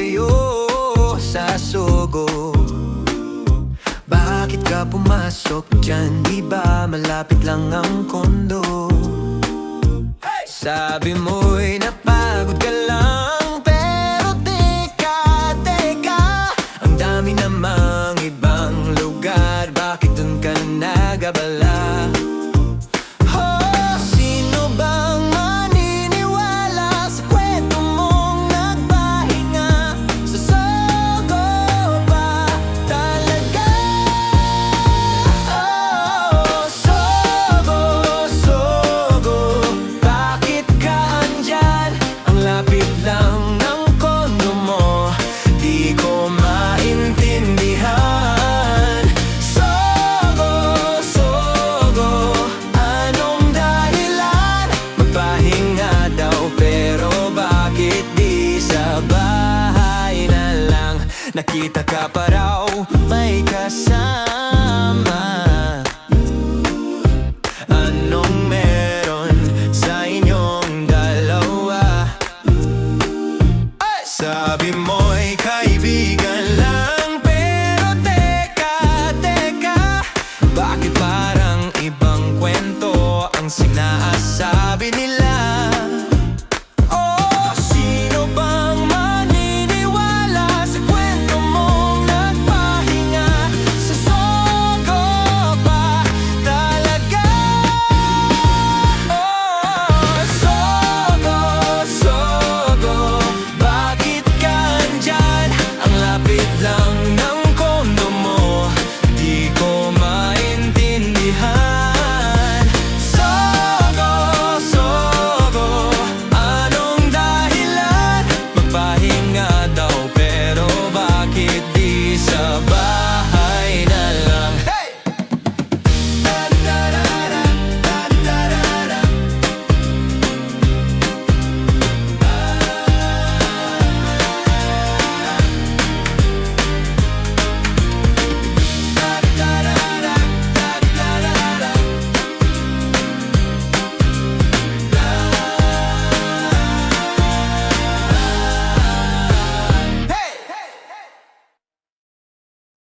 sa'yo sa Sogo. Bakit ka pumasok dyan? Di ba malapit lang ang kondo? Sabi mo'y napagod ka lang, pero teka, ang dami namang ibang lugar. Bakit dun ka nagabala? Oh, sino bang maniniwala sa kwento mong nagpahinga? Sa Sogo ba talaga? Oh, Sogo, bakit ka andyan? Ang lapit lang ng kondo mo, di ko maintindihan. Sogo, anong dahilan? Magpahinga daw, pero bakit di sa bahay na lang? Nakita ka pa raw may kasama. Anong meron sa inyong dalawa? Sabi mo'y kaibigan lang,